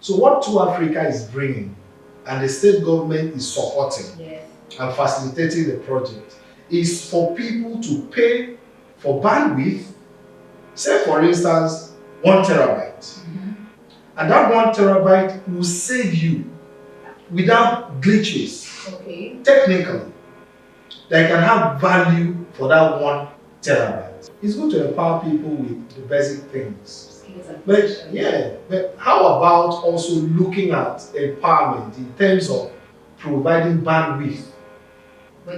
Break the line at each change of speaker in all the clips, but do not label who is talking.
So what 2Africa is bringing and the state government is supporting and facilitating the project is for people to pay for bandwidth, say for instance, 1 terabyte. And that 1 terabyte will save you without glitches. Technically, they can have value for that 1 terabyte. It's good to empower people with the basic things. But how about also looking at empowerment in terms of providing bandwidth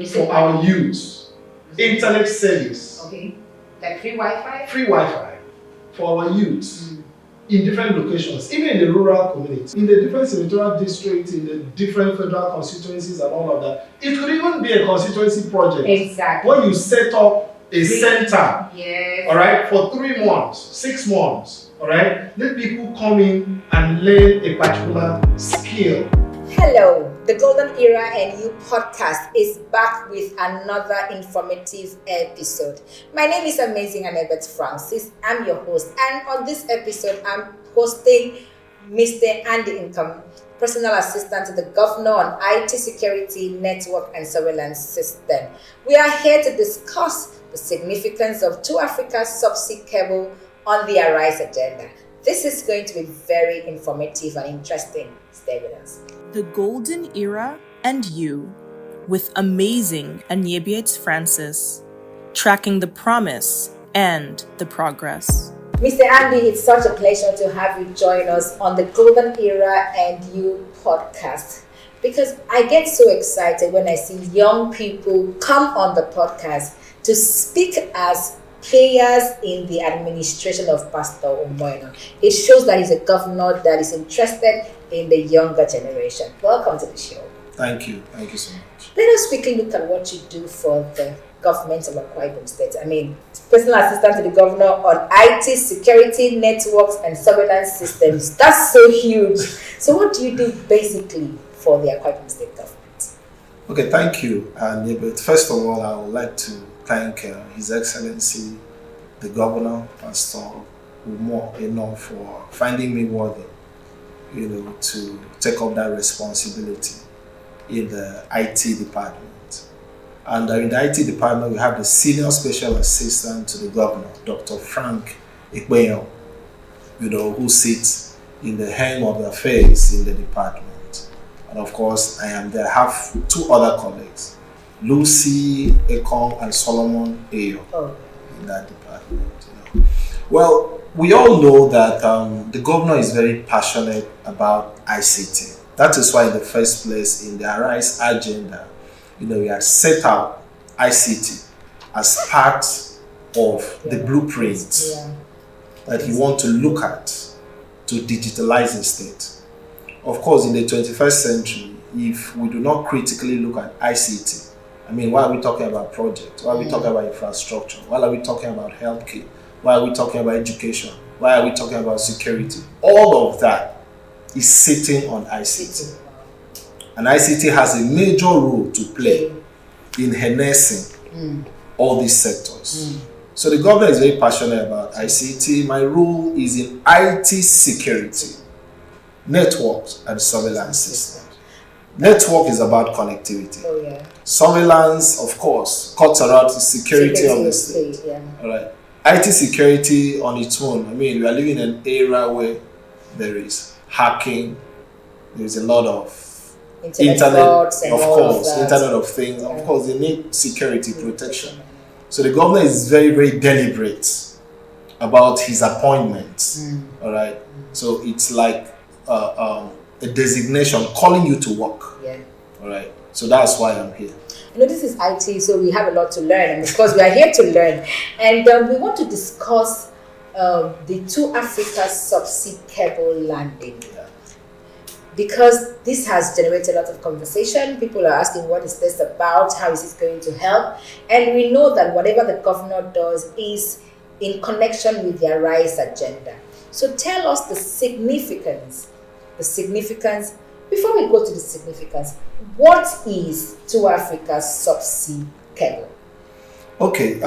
for our youth, internet service,
like free Wi-Fi?
Free Wi-Fi for our youth in different locations, even in the rural community, in the different senatorial districts, in the different federal constituencies and all of that. It could even be a constituency project.
Exactly.
Where you set up a center, all right, for 3 months, 6 months, all right. Let people come in and learn a particular skill.
Hello, the Golden Era and You podcast is back with another informative episode. My name is Amazing Annabeth Francis. I'm your host, and on this episode, I'm hosting Mr Andy Nkim, personal assistant to the governor on IT security, network, and surveillance system. We are here to discuss the significance of 2Africa Subsea Cable on the Arise agenda. This is going to be very informative and interesting. Stay with us.
The Golden Era and You with Amazing Annabeth Francis, tracking the promise and the progress.
Mr. Andy, it's such a pleasure to have you join us on the Golden Era and You podcast, because I get so excited when I see young people come on the podcast to speak as players in the administration of Pastor Umoino. It shows that he's a governor that is interested in the younger generation. Welcome to the show.
Thank you so much.
Let us quickly look at what you do for the government of Akwa Ibom State. I mean, personal assistant to the governor on IT, security, networks, and surveillance systems. That's so huge. So what do you do basically for the Akwa Ibom State government?
Okay, thank you, Annabeth. First of all, I would like to thank His Excellency, the Governor, Pastor Umoino, for finding me worthy, to take up that responsibility in the IT department. And in the IT department, we have the Senior Special Assistant to the Governor, Dr. Frank Ibeno, who sits in the helm of the affairs in the department. And of course, I am there. I have 2 other colleagues, Lucy Ekong and Solomon Ayo, in that department. Well, we all know that the governor is very passionate about ICT. That is why in the first place in the Arise agenda, we had set out ICT as part of the blueprint that he wants to look at to digitalize the state. Of course, in the 21st century, if we do not critically look at ICT, why are we talking about projects? Why are we talking about infrastructure? Why are we talking about healthcare? Why are we talking about education? Why are we talking about security? All of that is sitting on ICT. And ICT has a major role to play in harnessing all these sectors. So the government is very passionate about ICT. My role is in IT security, networks, and surveillance systems. Network is about connectivity. Surveillance, of course, cuts around the security of the state. All right. IT security on its own. We are living in an era where there is hacking, there is a lot of internet of course, Internet of Things. Of course, they need security protection. So the governor is very, very deliberate about his appointments. All right. So it's like a designation calling you to work. All right. So that's why I'm here.
This is IT, so we have a lot to learn, and of course we are here to learn. And we want to discuss the 2Africa Subsea Cable Landing. Because this has generated a lot of conversation. People are asking, what is this about? How is this going to help? And we know that whatever the governor does is in connection with the Arise agenda. So tell us the significance. Before we go to the significance, what is 2Africa Subsea Cable?
Okay,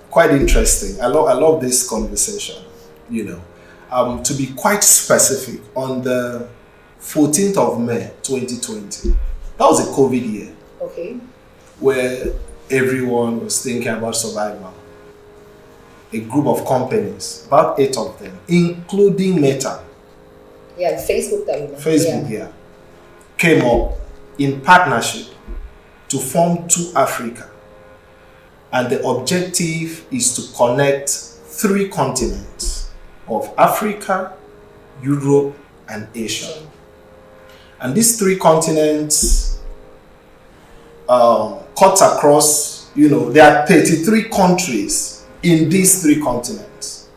quite interesting. I love this conversation. To be quite specific, on the 14th of May 2020. That was a COVID year.
Okay.
Where everyone was thinking about survival. A group of companies, about 8 of them, including Meta.
Yeah, Facebook that you know.
Facebook, yeah. Came up in partnership to form 2Africa. And the objective is to connect 3 continents of Africa, Europe, and Asia. And these 3 continents cut across, there are 33 countries in these 3 continents.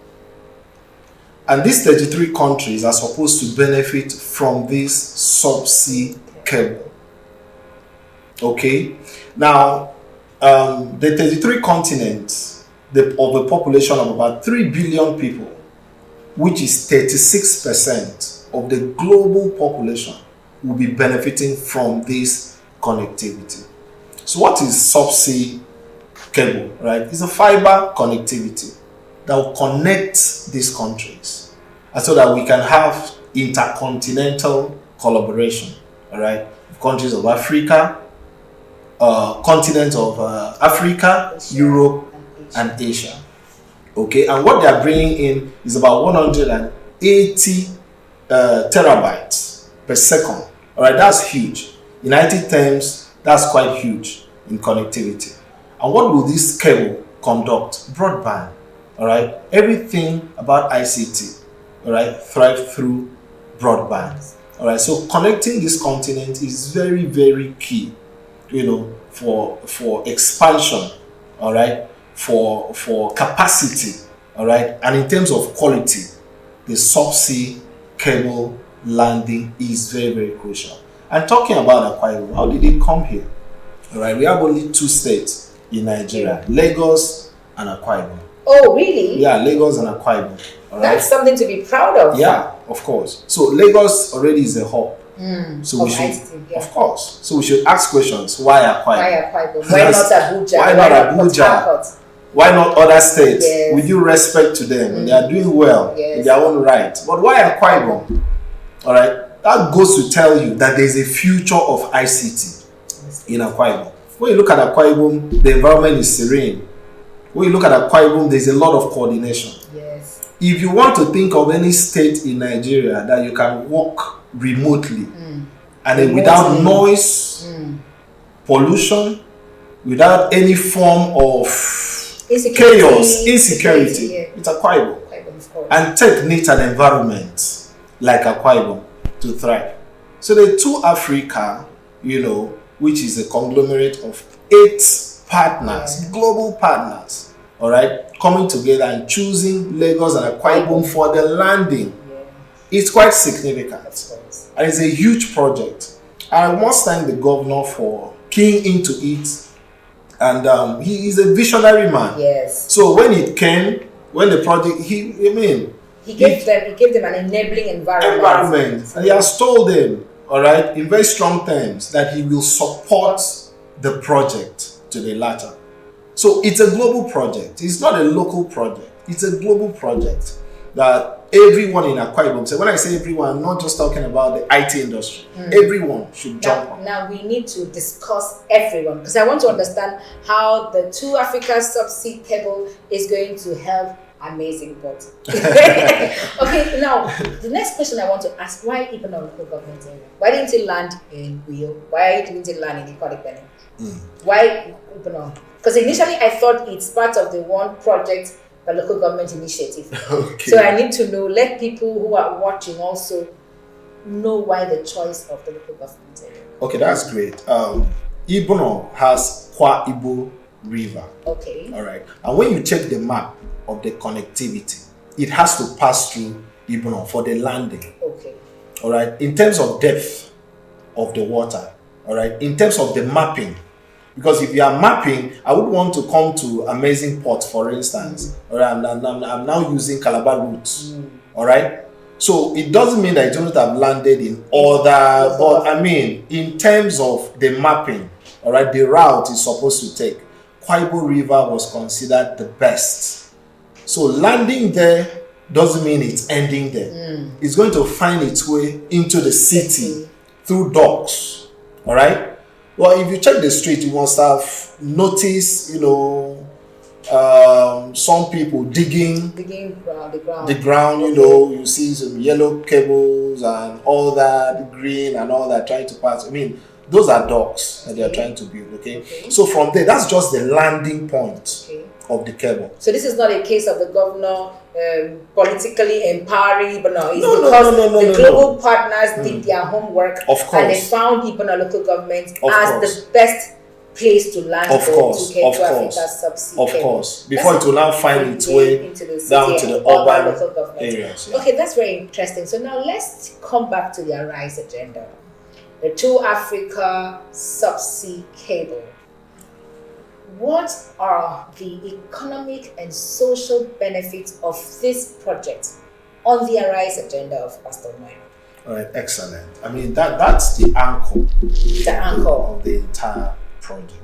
And these 33 countries are supposed to benefit from this subsea cable. Okay? Now, the 33 continents of a population of about 3 billion people, which is 36% of the global population, will be benefiting from this connectivity. So what is subsea cable, right? It's a fiber connectivity that will connect these countries, and so that we can have intercontinental collaboration, all right? Countries of Africa, continent of Africa, Asia, Europe, and Asia. Okay, and what they are bringing in is about 180 terabytes per second. All right, that's huge. In IT terms, that's quite huge in connectivity. And what will this cable conduct? Broadband. All right, everything about ICT, all right, thrive through broadband. All right, so connecting this continent is very, very key, for expansion, all right, for capacity, all right, and in terms of quality, the subsea cable landing is very, very crucial. And talking about Akwa Ibom, how did it come here? All right, we have only 2 states in Nigeria, Lagos and Akwa Ibom.
Oh, really?
Yeah, Lagos and Akwa Ibom. All right?
That's something to be proud of.
Yeah, of course. So Lagos already is a hub. So we should, of course. So we should ask questions. Why Akwa Ibom?
Why Akwa Ibom? Why not Abuja?
Why not Abuja? Why not other states?
Yes.
With due respect to them, they are doing well in their own right. But why Akwa Ibom? All right, that goes to tell you that there is a future of ICT in Akwa Ibom. When you look at Akwa Ibom, the environment is serene. When you look at Akwa Ibom, there's a lot of coordination.
Yes.
If you want to think of any state in Nigeria that you can work remotely and without noise, pollution, without any form of chaos, insecurity, it's Akwa Ibom. And take need an environment like Akwa Ibom to thrive. So the 2Africa, which is a conglomerate of 8 partners, global partners, all right, coming together and choosing Lagos and Akwa Ibom for the landing. It's quite significant. And it's a huge project. I must thank the governor for keying into it. And he is a visionary man.
Yes.
So when it came, when the project, he gave
them an enabling environment.
And he has told them, all right, in very strong terms, that he will support the project to the latter. So it's a global project. It's not a local project. It's a global project that everyone in Akwa Ibom, so when I say everyone, I'm not just talking about the IT industry. Everyone should jump on.
Now we need to discuss everyone, because I want to understand how the 2Africa Subsea cable is going to help amazing body. Okay, now the next question I want to ask: why even a local government area? Why didn't it land in Wheel? Why didn't it land in Akwa Ibom? Why Ibeno? Because initially I thought it's part of the one project, the local government initiative.
Okay.
So I need to know. Let people who are watching also know why the choice of the local government area.
Okay, that's great. Ibeno has Akwa Ibom River.
Okay.
All right. And when you check the map of the connectivity, it has to pass through Ibeno for the landing.
Okay.
All right. In terms of depth of the water, all right. In terms of the mapping, because if you are mapping, I would want to come to Amazing Port, for instance. All right. I'm now using Calabar routes. All right. So it doesn't mean that it wouldn't have landed in other, but I mean, in terms of the mapping, all right, the route is supposed to take, Akwa Ibom River was considered the best. So landing there doesn't mean it's ending there. It's going to find its way into the city through docks. All right. Well, if you check the street, you must have noticed, some people digging the ground. You see some yellow cables and all that, green and all that, trying to pass. I mean, those are docks that they are trying to build. Okay. So from there, that's just the landing point of the cable.
So this is not a case of the governor politically empowering Ibeno. It's
No,
because the global partners did their homework,
of course,
and they found Ibeno local government as the best place to land
of course,
2Africa Subsea.
Of course, before it will now find its way
into the
down to the urban
local government
areas.
Okay, that's very interesting. So now let's come back to the Arise agenda. The 2Africa Subsea Cable. What are the economic and social benefits of this project on the Arise agenda of Pastor Moyo?
All right, excellent. I mean, that's the anchor of the entire project.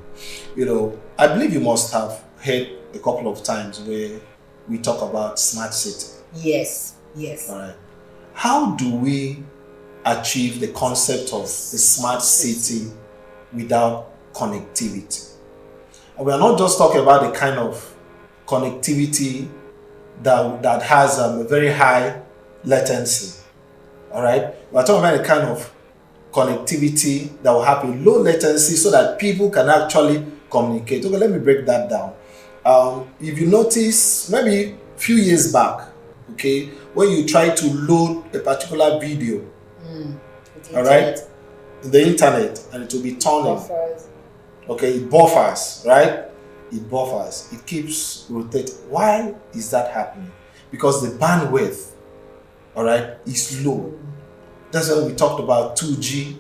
I believe you must have heard a couple of times where we talk about smart city.
Yes.
All right. How do we achieve the concept of the smart city without connectivity? And we are not just talking about the kind of connectivity that has a very high latency. All right. We are talking about the kind of connectivity that will happen low latency so that people can actually communicate. Okay, let me break that down. If you notice, maybe a few years back, okay, when you try to load a particular video, all right, in the internet, and it will be turning. Okay, it buffers, right? It buffers. It keeps rotating. Why is that happening? Because the bandwidth, all right, is low. That's why we talked about 2G,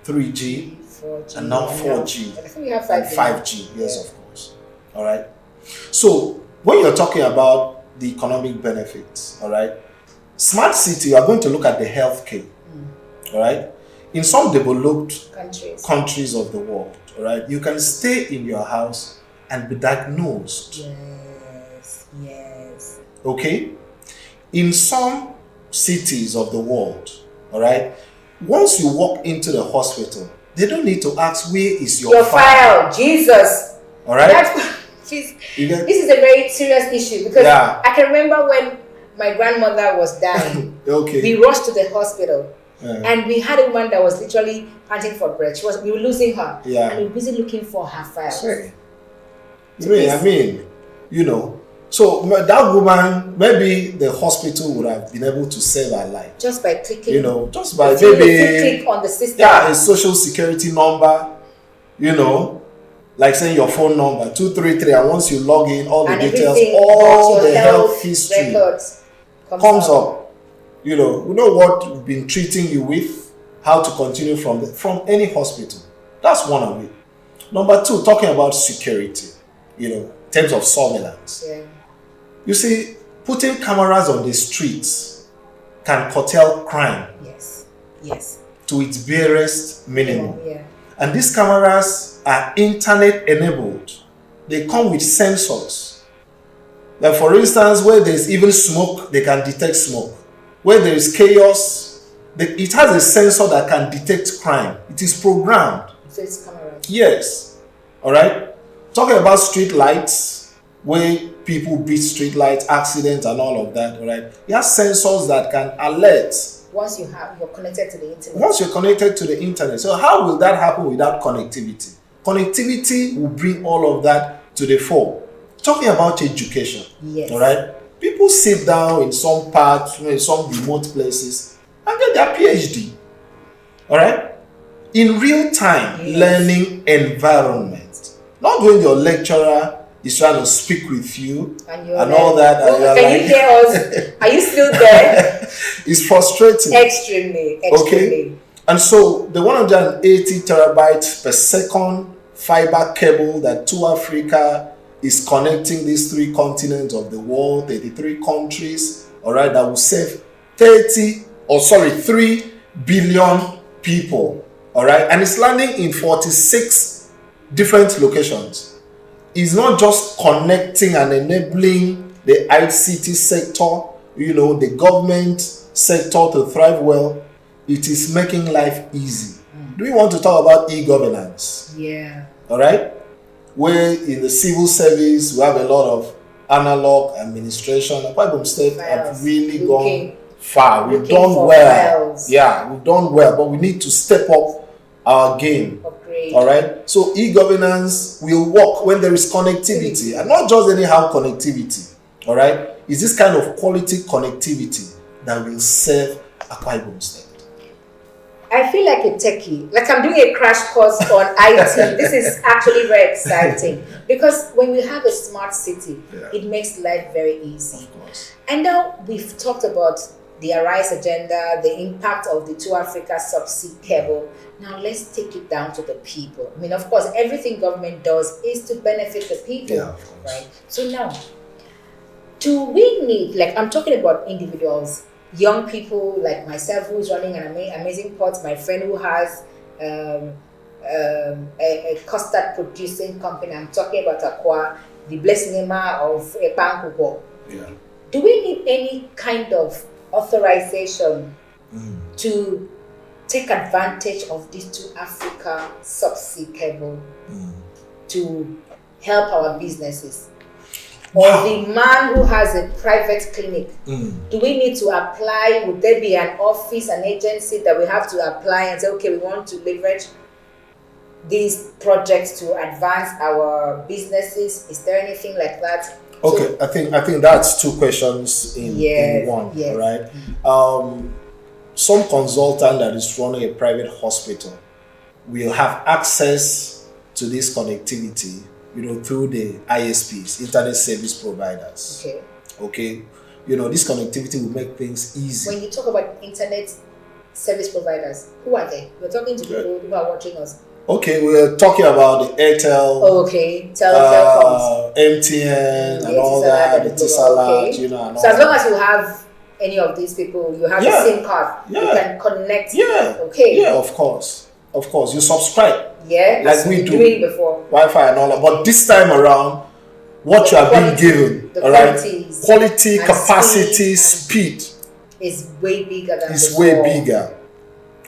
3G, 4G, and now 4G.
I think we have 5G.
And 5G, yes, of course. All right. So when you're talking about the economic benefits, all right, smart city, you are going to look at the healthcare, all right. In some developed countries of the world, all right, you can stay in your house and be diagnosed.
Yes.
Okay. In some cities of the world, all right, once you walk into the hospital, they don't need to ask where is your
file. Jesus.
All right.
This is a very serious issue because I can remember when my grandmother was dying.
Okay.
We rushed to the hospital. And we had a woman that was literally panting for breath. We were losing her.
Yeah.
And we were busy looking for her files.
So that woman, maybe the hospital would have been able to save her life.
Just by clicking.
Just by
maybe click on the system.
Yeah, a social security number, like saying your phone number, 233, and once you log in, all the details, all the health history comes up. We know what we've been treating you with, how to continue from any hospital. That's one of it. Number two, talking about security, in terms of surveillance.
Yeah.
You see, putting cameras on the streets can curtail crime.
Yes.
To its barest minimum.
Yeah.
And these cameras are internet enabled. They come with sensors. Like for instance, where there's even smoke, they can detect smoke. Where there is chaos, it has a sensor that can detect crime. It is programmed.
So it's camera.
Yes. All right. Talking about street lights, where people beat street lights, accidents, and all of that. All right. It has sensors that can alert.
Once you're connected to the internet.
Once you're connected to the internet. So how will that happen without connectivity? Connectivity will bring all of that to the fore. Talking about education.
Yes.
All right. People sit down in some parts, in some remote places, and get their PhD. All right? In real-time learning environment. Not when your lecturer is trying to speak with you and all that.
Can you hear us? Are you still there?
It's frustrating.
Extremely.
Okay? And so the 180 terabytes per second fiber cable that 2Africa is connecting these 3 continents of the world, 83 countries, all right, that will save 3 billion people, all right, and it's landing in 46 different locations. It's not just connecting and enabling the ICT sector, the government sector to thrive well, it is making life easy. Do we want to talk about e-governance?
Yeah.
All right? Where in the civil service, we have a lot of analog administration. Akwa Ibom State have really gone far. We've done well. Yeah, we've done well, but we need to step up our game.
Upgrade.
All right? So e-governance will work when there is connectivity, and not just anyhow connectivity. All right? It's this kind of quality connectivity that will serve Akwa Ibom State.
I feel like a techie, like I'm doing a crash course on IT. This is actually very exciting because when we have a smart city, it makes life very easy.
Of course.
And now we've talked about the Arise agenda, the impact of the 2Africa Subsea Cable. Now let's take it down to the people. I mean, of course, everything government does is to benefit the people, right? So now, do we need, like I'm talking about individuals, young people like myself who's running an amazing pot, my friend who has a custard producing company. I'm talking about Akwa, the blessing of a bank.
Yeah.
Do we need any kind of authorization to take advantage of this 2Africa Subsea Cable to help our businesses? Or the man who has a private clinic, do we need to apply? Would there be an office, an agency that we have to apply and say, okay, we want to leverage these projects to advance our businesses? Is there anything like that?
Okay, so, I think that's two questions in one, right? Some consultant that is running a private hospital will have access to this connectivity, through the ISPs, internet service providers. Okay. This connectivity will make things easy.
When you talk about internet service providers, who are they? We're talking to people who are watching us.
Okay, we're talking about the Airtel, MTN, and all that, the Tisalat, and all
so as long as you have any of these people, you have a SIM card, you can connect.
Yeah, of course. You subscribe.
Yeah,
like we do
doing before.
Wi-Fi and all that. But this time around, what you are being given, quality, capacity, speed
is way bigger than
before. Way bigger.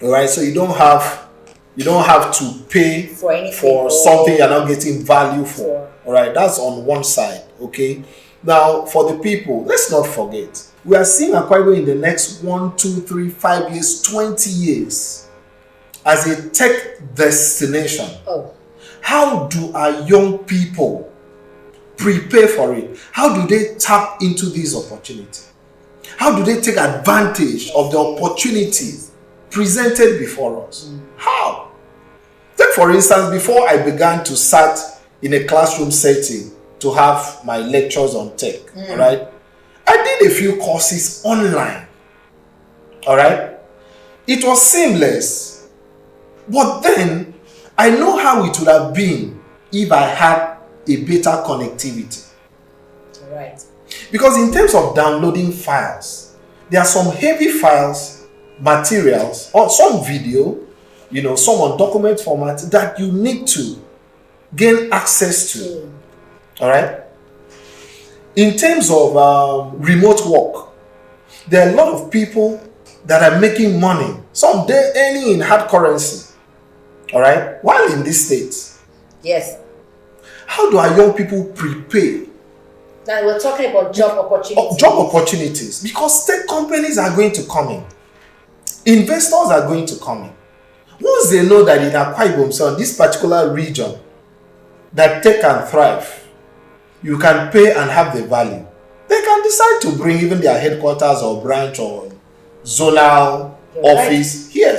All right, so you don't have to pay for something you're not getting value for. All right, that's on one side. Okay, now for the people, let's not forget, we are seeing Akwa Ibom in the next 1, 2, 3, 5 years, 20 years as a tech destination. How do our young people prepare for it? How do they tap into this opportunity? How do they take advantage of the opportunities presented before us? How? Take for instance, before I began to sit in a classroom setting to have my lectures on tech, all right, I did a few courses online. All right, it was seamless. But then, I know how it would have been if I had a better connectivity.
Right.
Because in terms of downloading files, there are some heavy files, materials, or some video, some on document format that you need to gain access to. All right? In terms of remote work, there are a lot of people that are making money. Some they're earning in hard currency. All right, while in these states.
Yes.
How do our young people prepare?
Now we're talking about job opportunities.
Job opportunities, because tech companies are going to come in. Investors are going to come in. Once they know that in Akwa Ibom, so this particular region, that tech can thrive, you can pay and have the value. They can decide to bring even their headquarters or branch or zonal office here.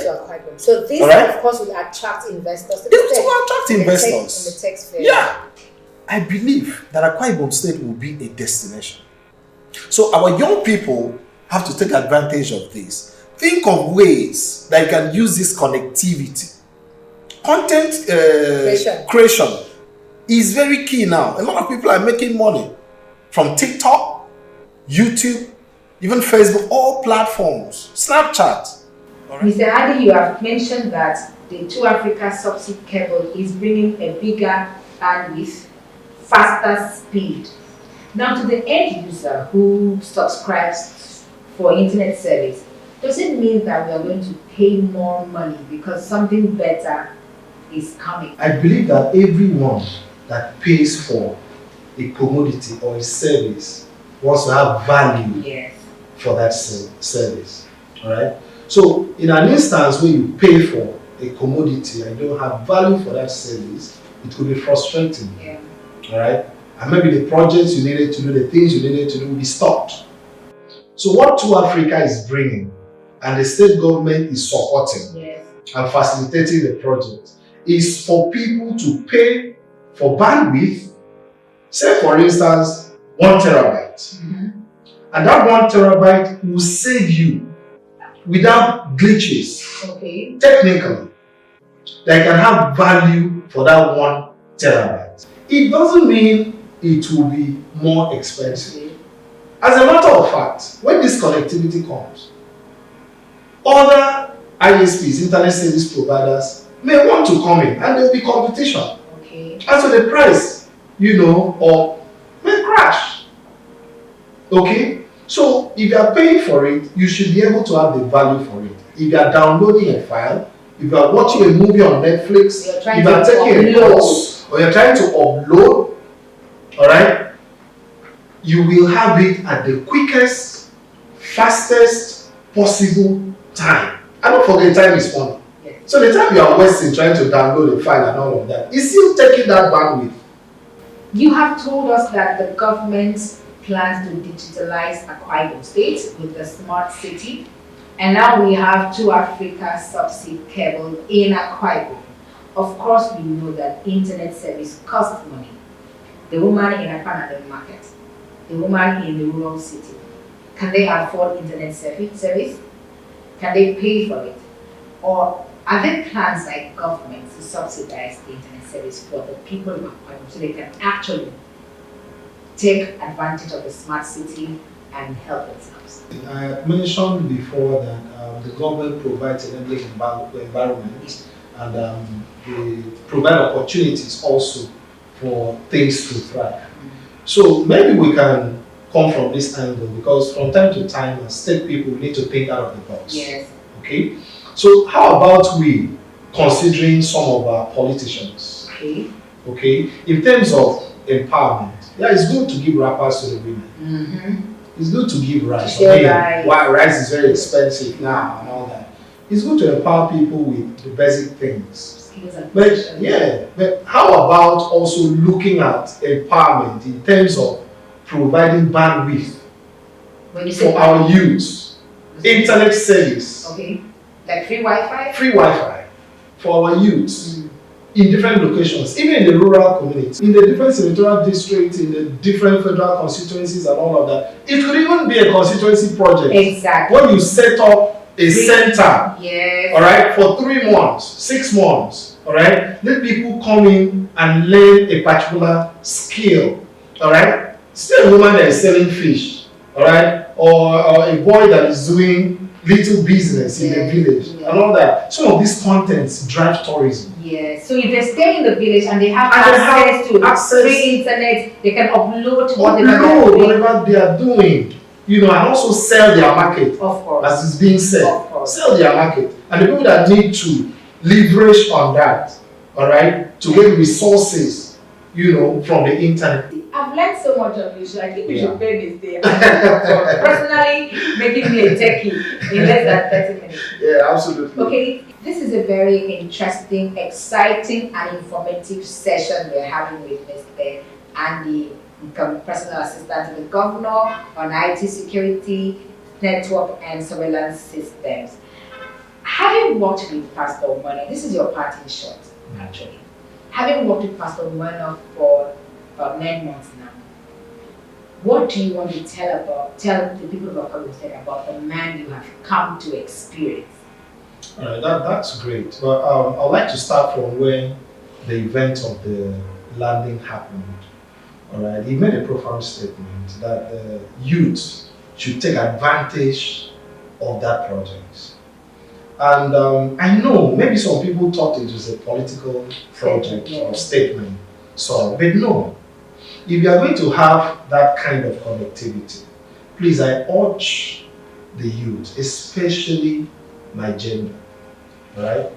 So this, of course, will attract investors.
It will attract investors.
In the tech sphere.
Yeah. I believe that Akwa Ibom State will be a destination. So our young people have to take advantage of this. Think of ways that you can use this connectivity. Content creation is very key now. A lot of people are making money from TikTok, YouTube, even Facebook, all platforms, Snapchat.
Mr. Andy, you have mentioned that the 2Africa Subsea Cable is bringing a bigger bandwidth, faster speed. Now, to the end user who subscribes for internet service, does it mean that we are going to pay more money because something better is coming?
I believe that everyone that pays for a commodity or a service wants to have value for that service. All right. So, in an instance where you pay for a commodity and you don't have value for that service, it could be frustrating.
Yeah.
All right. And maybe the projects you needed to do, the things you needed to do will be stopped. So, what 2Africa is bringing and the state government is supporting and facilitating the project is for people to pay for bandwidth. Say, for instance, 1 terabyte. And that 1 terabyte will save you without glitches.
Okay.
Technically, they can have value for that 1 terabyte. It doesn't mean it will be more expensive. As a matter of fact, when this connectivity comes, other ISPs, internet service providers, may want to come in and there will be competition.
Okay.
And so the price, or may crash. Okay? So if you are paying for it, you should be able to have the value for it. If you are downloading a file, if you are watching a movie on Netflix, if you are taking a course, or you're trying to upload, all right, you will have it at the quickest, fastest possible time. And don't forget, time is money. So the time you are wasting trying to download a file and all of that, is still taking that bandwidth.
You have told us that the government plans to digitalize Akwa Ibom State with the smart city, and now we have 2Africa Subsea cable in Akwa Ibom. Of course, we know that internet service costs money. The woman in a Panadol market, the woman in the rural city, can they afford internet service? Can they pay for it? Or are there plans like government to subsidize the internet service for the people of Akwa Ibom so they can actually take advantage of the smart city and help themselves?
I mentioned before that the government provides an enabling environment and they provide opportunities also for things to thrive. So maybe we can come from this angle because from time to time as state people need to think out of the box.
Yes.
Okay? So how about we considering some of our politicians? Okay? In terms of empowerment, it's good to give rappers to the women. It's good to give rice. Why rice is very expensive now and all that. It's good to empower people with the basic things. But how about also looking at empowerment in terms of providing bandwidth for our youth, internet service.
Okay, like free Wi-Fi?
Free Wi-Fi for our youth in different locations, even in the rural communities, in the different senatorial districts, in the different federal constituencies and all of that. It could even be a constituency project.
Exactly.
When you set up a center,
all
right, for 3 months, 6 months, all right, let people come in and learn a particular skill, all right. Still a woman that is selling fish, all right, or a boy that is doing little business in the village and all that. Some of these contents drive tourism.
Yes. So if they stay in the village and they have access to free internet, they can upload
whatever they are doing. And also sell their market,
of course,
as it's being said. Sell their market. And the people that need to leverage on that, all right, to get resources, from the internet.
I've learned so much of you, so I think we should pay this day. For personally making me a techie in less than 30 minutes.
Yeah, absolutely.
Okay, this is a very interesting, exciting, and informative session we're having with Mr. Andy Nkim, personal assistant to the governor on IT security, network, and surveillance systems. Having worked with Pastor Mono, this is your parting shot, actually. Having worked with Pastor Mono for about 9 months now, what do you want to tell the people of Akwa Ibom about the man you have come to experience?
All right, that's great. Well, I'd like to start from when the event of the landing happened. All right, he made a profound statement that the youth should take advantage of that project. And I know maybe some people thought it was a political project or statement. But no. If you are going to have that kind of connectivity, please, I urge the youth, especially my gender, right?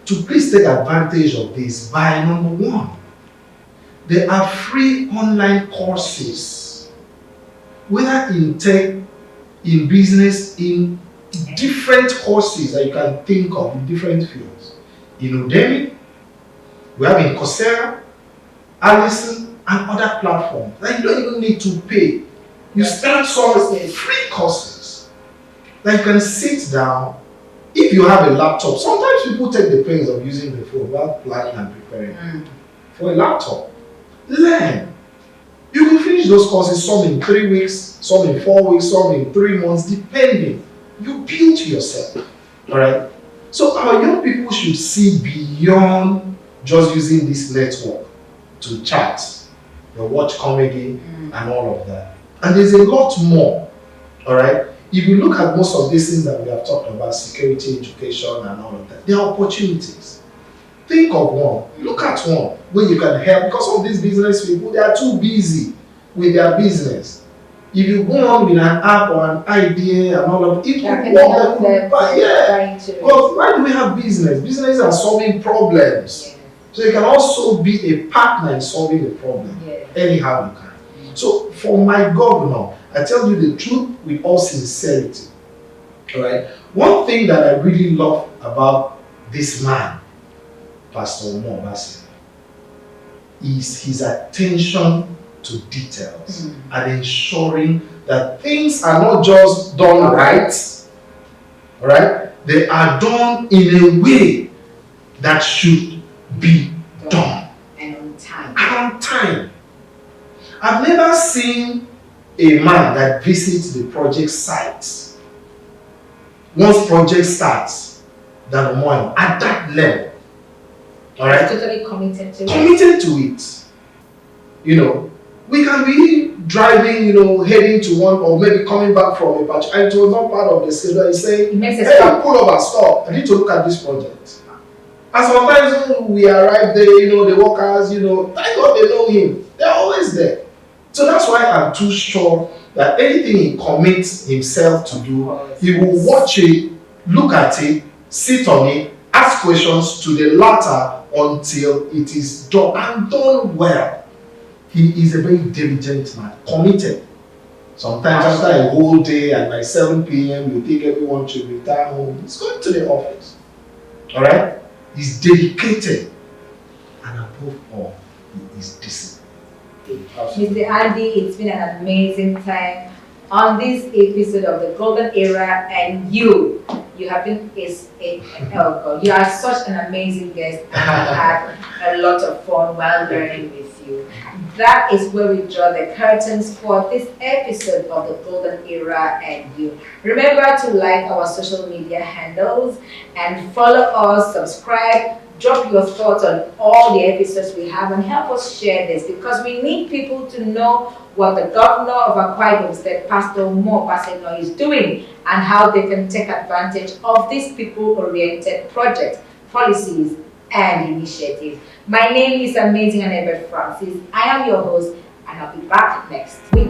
To please take advantage of this by number one, there are free online courses, whether in tech, in business, in different courses that you can think of in different fields. In Udemy, we have in Coursera, Allison, and other platforms that you don't even need to pay. You start some free courses that you can sit down. If you have a laptop, sometimes people take the pains of using the phone without planning and preparing for a laptop. Learn. You can finish those courses, some in 3 weeks, some in 4 weeks, some in 3 months, depending. You build yourself. Alright? So our young people should see beyond just using this network to chat, watch comedy, and all of that. And there's a lot more. Alright? If you look at most of these things that we have talked about, security, education, and all of that, there are opportunities. Think of one. Look at one where you can help. Because some of these business people, they are too busy with their business. If you go on with an app or an idea and all of it, will work. Because why do we have business? Businesses are solving problems. Yeah. So you can also be a partner in solving the problem. Yeah. Anyhow you can. So for my governor, I tell you the truth with all sincerity. Alright? One thing that I really love about this man, Pastor Mo Bassi, is his attention to details and ensuring that things are not just done right, they are done in a way that should be done.
And on time.
And on time. I've never seen a man that visits the project sites once project starts than one at that level. Alright?
Totally committed to it.
Committed to it. You know, we can be driving, heading to one or maybe coming back from a patch, and it was not part of the schedule. He said, hey, pull over, stop. I need to look at this project. And sometimes when we arrive there, the workers, thank God they know him. They're always there. So that's why I'm too sure that anything he commits himself to do, he will watch it, look at it, sit on it, ask questions to the latter until it is done and done well. He is a very diligent man, committed. Sometimes after a whole day and by 7 p.m. you think everyone should return home. He's going to the office. Alright? He's dedicated. And above all, he is disciplined.
Mr. Andy, it's been an amazing time on this episode of the Golden Era, and you have been you are such an amazing guest, and we had a lot of fun while learning with you. That is where we draw the curtains for this episode of the Golden Era and you. Remember to like our social media handles and follow us, subscribe. Drop your thoughts on all the episodes we have and help us share this, because we need people to know what the governor of Akwa Ibom State, Pastor Mo Bassi, is doing and how they can take advantage of these people-oriented projects, policies, and initiatives. My name is Amazing and Francis. I am your host, and I'll be back next week.